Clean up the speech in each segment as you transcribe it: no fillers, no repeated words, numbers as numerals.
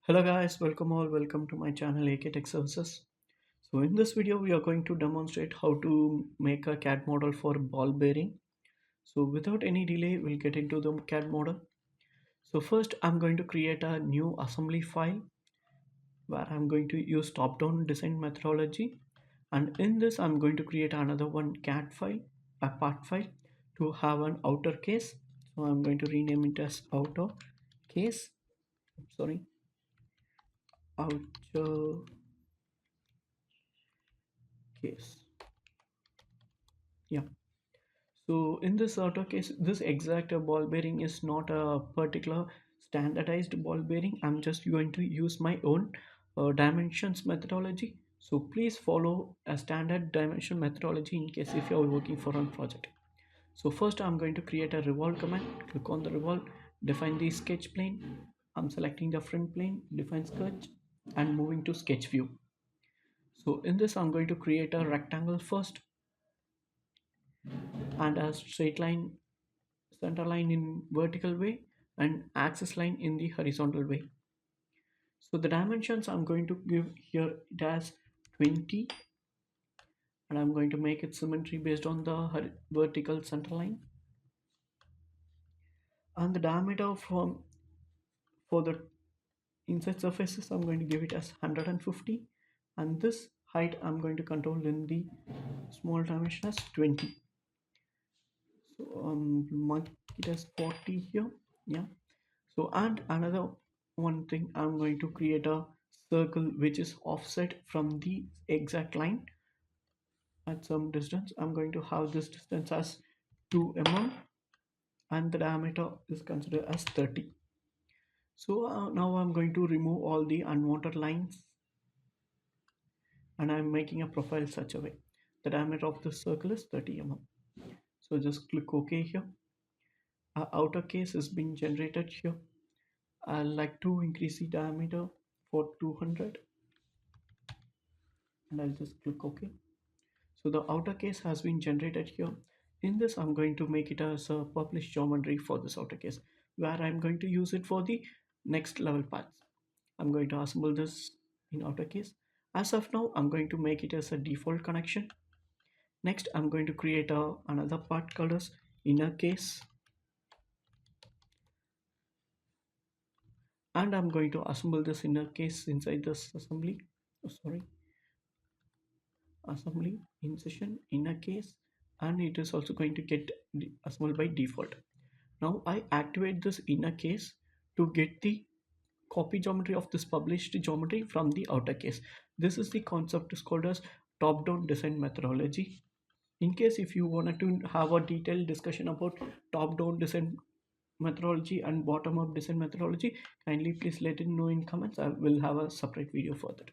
Hello guys, welcome to my channel AKTech Services. So in this video we are going to demonstrate how to make a CAD model for ball bearing. So without any delay we'll get into the CAD model. So first I'm going to create a new assembly file where I'm going to use top-down design methodology, and in this I'm going to create another one CAD file, a part file, to have an outer case. So I'm going to rename it as outer case, sorry, outer case. Yeah. So in this auto case, this exact ball bearing is not a particular standardized ball bearing. I'm just going to use my own dimensions methodology. So please follow a standard dimension methodology in case if you're working for a project. So first I'm going to create a revolve command. Click on the revolve, define the sketch plane. I'm selecting the front plane, define sketch, and moving to sketch view. So in this I'm going to create a rectangle first and a straight line, center line in vertical way, and axis line in the horizontal way. So the dimensions I'm going to give here it as 20, and I'm going to make it symmetry based on the vertical center line, and the diameter from for the inside surfaces I'm going to give it as 150, and this height I'm going to control in the small dimension as 20. So mark it as 40 here. Yeah. So and another one thing, I'm going to create a circle which is offset from the exact line at some distance. I'm going to have this distance as 2 mm, and the diameter is considered as 30. So now I'm going to remove all the unwanted lines, and I'm making a profile such a way. The diameter of the circle is 30 mm. So just click OK here. Our outer case is being generated here. I like to increase the diameter for 200, and I'll just click OK. So the outer case has been generated here. In this I'm going to make it as a published geometry for this outer case, where I'm going to use it for the next level parts. I'm going to assemble this in outer case. As of now I'm going to make it as a default connection. Next I'm going to create another part called as inner case, and I'm going to assemble this inner case inside this assembly. Assembly insertion inner case, and it is also going to get assembled by default. Now I activate this inner case to get the copy geometry of this published geometry from the outer case. This is the concept is called as top-down design methodology. In case if you wanted to have a detailed discussion about top-down design methodology and bottom-up design methodology, kindly please let it know in comments. I will have a separate video for that.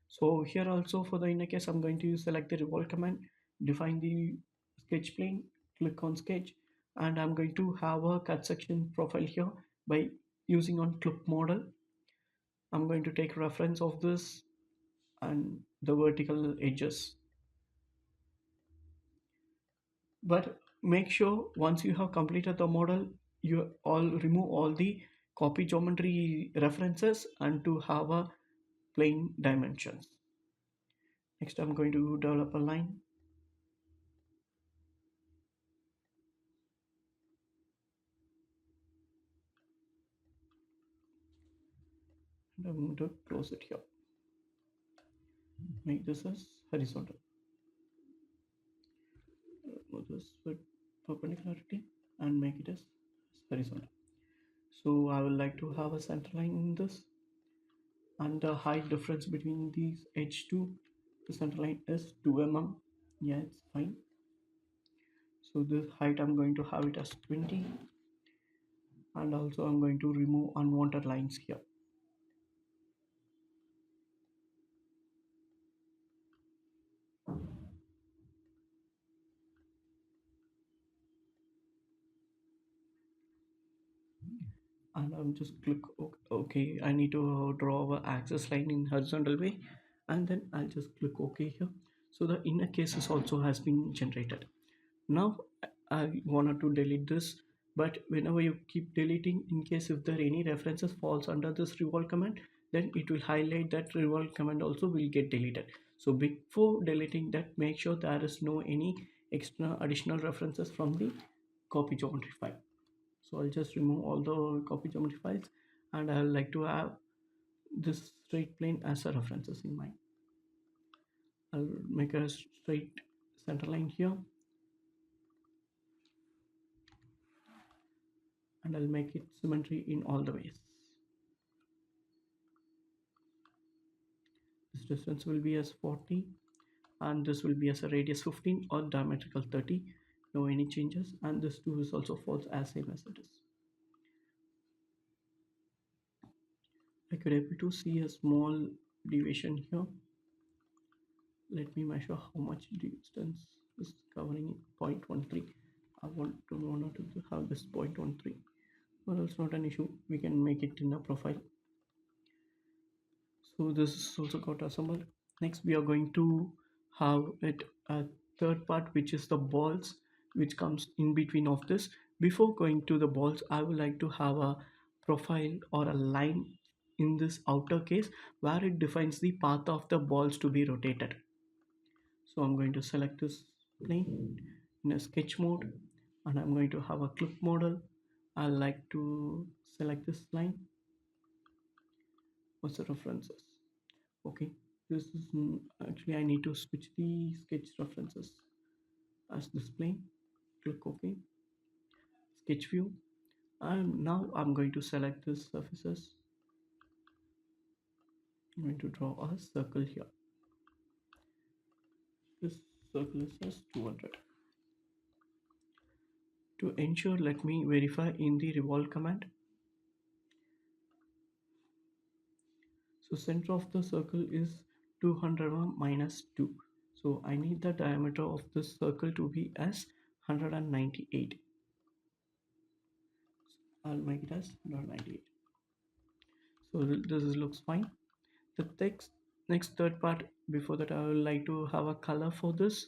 So here also for the inner case I'm going to use select the revolve command, define the sketch plane, click on sketch, and I'm going to have a cut section profile here by using on clip model. I'm going to take reference of this and the vertical edges, but make sure once you have completed the model you all remove all the copy geometry references and to have a plain dimensions. Next I'm going to develop a line. And I'm going to close it here. Make this as horizontal. Move this with perpendicularity and make it as horizontal. So I would like to have a center line in this, and the height difference between these edge to the center line is 2 mm. Yeah, it's fine. So this height I'm going to have it as 20, and also I'm going to remove unwanted lines here. And I'm just click OK. I need to draw a axis line in horizontal way, and then I'll just click OK here. So the inner cases also has been generated. Now I wanted to delete this But whenever you keep deleting, in case if there any references falls under this revolve command, then it will highlight that revolve command also will get deleted. So before deleting that, make sure there is no any extra additional references from the copy geometry file. So I'll just remove all the copy geometry files, and I would like to have this straight plane as a references in mind. I'll make a straight center line here, and I'll make it symmetry in all the ways. This distance will be as 40, and this will be as a radius 15 or diametrical 30. No any changes, and this 2 is also false as same as it is. I could able to see a small deviation here. Let me measure how much distance is covering. 0.13. I don't want to have this 0.13. Well, it's not an issue. We can make it in a profile. So this is also got assembled. Next we are going to have it a third part, which is the balls, which comes in between of this. Before going to the balls, I would like to have a profile or a line in this outer case where it defines the path of the balls to be rotated. So I'm going to select this plane in a sketch mode, and I'm going to have a clip model. I like to select this line. What's the references? Okay, this is actually I need to switch the sketch references as this plane. Click OK, sketch view, and now I'm going to select this surfaces. I'm going to draw a circle here. This circle is as 200. To ensure, let me verify in the revolve command. So center of the circle is 200 minus 2. So I need the diameter of this circle to be as 198. I'll make it as 198. So this looks fine. The next third part, before that I would like to have a color for this.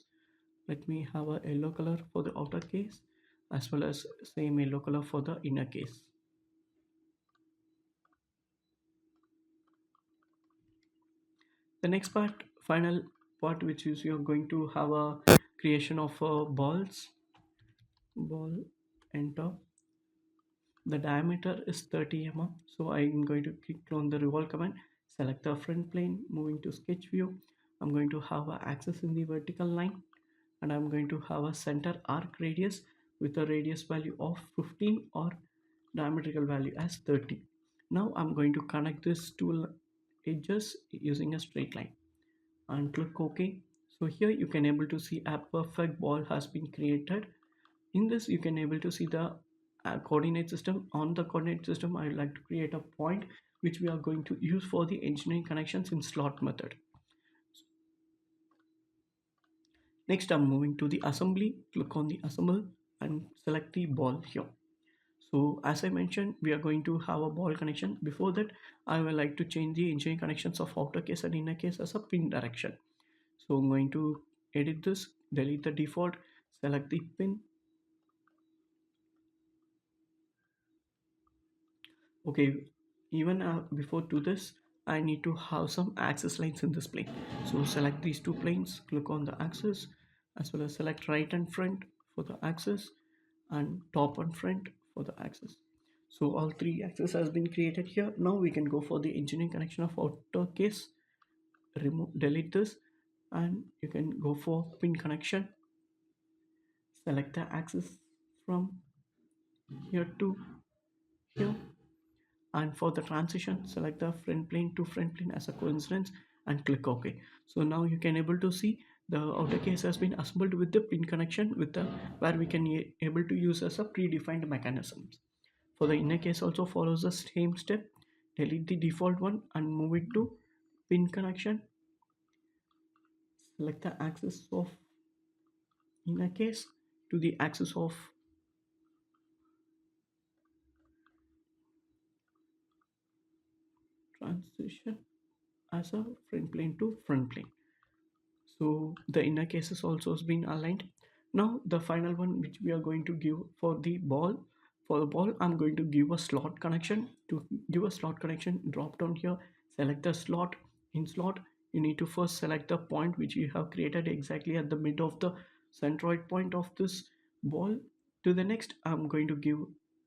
Let me have a yellow color for the outer case, as well as same yellow color for the inner case. The next part, final part, which is you're going to have a creation of balls. Ball, enter. The diameter is 30 mm, so I'm going to click on the revolve command, select the front plane, moving to sketch view. I'm going to have an axis in the vertical line, and I'm going to have a center arc radius with a radius value of 15 or diametrical value as 30. Now I'm going to connect these two edges using a straight line and click OK. So here you can able to see a perfect ball has been created. In this you can able to see the coordinate system. On the coordinate system I would like to create a point which we are going to use for the engineering connections in slot method. Next I'm moving to the assembly. Click on the assemble and select the ball here. So as I mentioned, we are going to have a ball connection. Before that, I would like to change the engineering connections of outer case and inner case as a pin direction. So I'm going to edit this, delete the default, select the pin. Okay, even before to this, I need to have some axis lines in this plane. So select these two planes, click on the axis, as well as select right and front for the axis and top and front for the axis. So all three axes has been created here. Now we can go for the engineering connection of outer case. Delete this, and you can go for pin connection. Select the axis from here to here, and for the transition select the front plane to front plane as a coincidence and click OK. So now you can able to see the outer case has been assembled with the pin connection with the where we can able to use as a predefined mechanisms. For the inner case also follows the same step. Delete the default one and move it to pin connection. Select the axis of inner case to the axis of transition as a front plane to front plane. So the inner cases also has been aligned. Now the final one which we are going to give for the ball, For the ball, I'm going to give a slot connection. To give a slot connection, drop down here, select the slot. In slot, you need to first select the point which you have created exactly at the mid of the centroid point of this ball. To the next, I'm going to give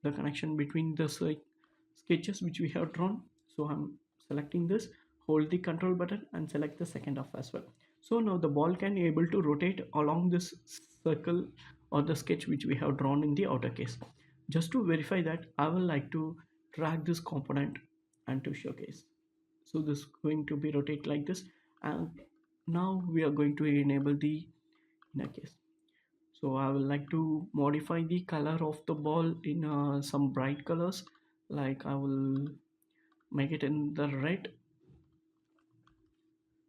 the connection between the sketches which we have drawn. So I'm selecting this, hold the control button and select the second half as well. So now the ball can be able to rotate along this circle or the sketch which we have drawn in the outer case. Just to verify that, I will like to drag this component and to showcase. So this is going to be rotate like this, and now we are going to enable the inner case. So I will like to modify the color of the ball in some bright colors, like I will make it in the red,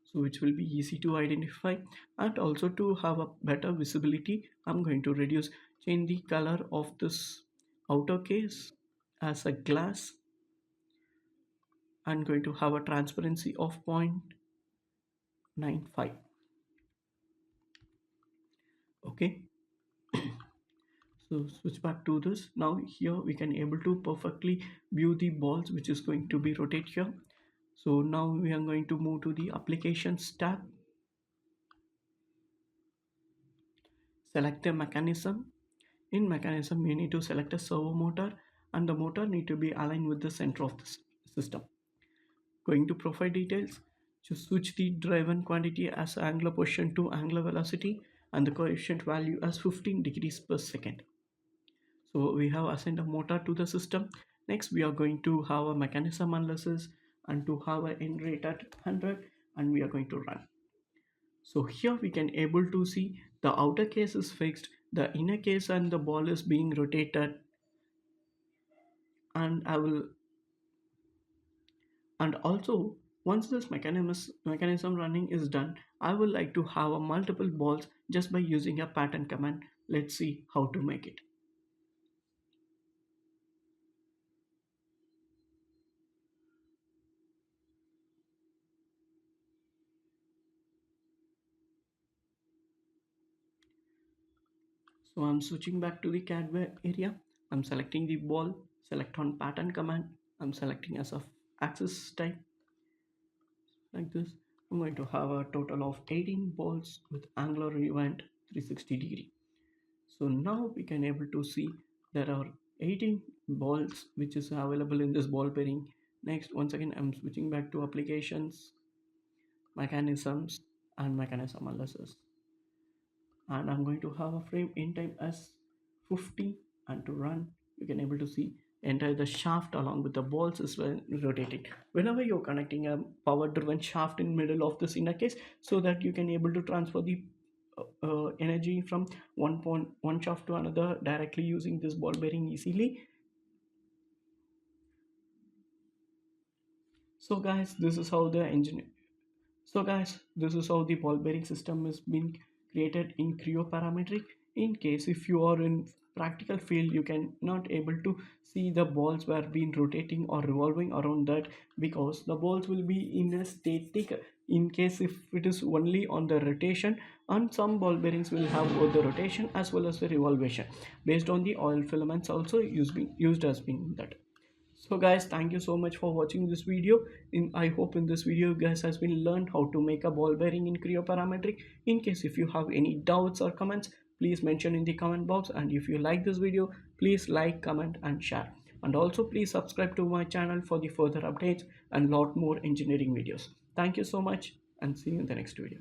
so which will be easy to identify. And also to have a better visibility, I'm going to change the color of this outer case as a glass. I'm going to have a transparency of 0.95. Okay, so switch back to this. Now here we can able to perfectly view the balls which is going to be rotate here. So now we are going to move to the applications tab, select the mechanism. In mechanism, you need to select a servo motor, and the motor need to be aligned with the center of the system. Going to profile details, to switch the driven quantity as angular position to angular velocity and the coefficient value as 15 degrees per second. So we have assigned a motor to the system. Next we are going to have a mechanism analysis and to have an end rate at 100, and we are going to run. So here we can able to see the outer case is fixed, the inner case and the ball is being rotated, and also once this mechanism running is done, I would like to have a multiple balls just by using a pattern command. Let's see how to make it. So I'm switching back to the CAD area. I'm selecting the ball, select on pattern command. I'm selecting as of axis type like this. I'm going to have a total of 18 balls with angular event 360 degree. So now we can able to see there are 18 balls which is available in this ball bearing. Next, once again, I'm switching back to applications, mechanisms and mechanism analysis, and I'm going to have a frame in time as 50, and to run you can able to see entire the shaft along with the balls is well rotating. Whenever you're connecting a power driven shaft in middle of this inner case, so that you can able to transfer the energy from one shaft to another directly using this ball bearing easily. So guys, this is how the engine So guys, this is how the ball bearing system is being created in Creo Parametric. In case if you are in practical field, you can not able to see the balls were being rotating or revolving around that, because the balls will be in a static in case if it is only on the rotation, and some ball bearings will have both the rotation as well as the revolvation based on the oil filaments also used as being that. So guys, thank you so much for watching this video. I hope in this video you guys has been learned how to make a ball bearing in Creo Parametric. In case if you have any doubts or comments, please mention in the comment box, and if you like this video, please like, comment and share, and also please subscribe to my channel for the further updates and lot more engineering videos. Thank you so much, and see you in the next video.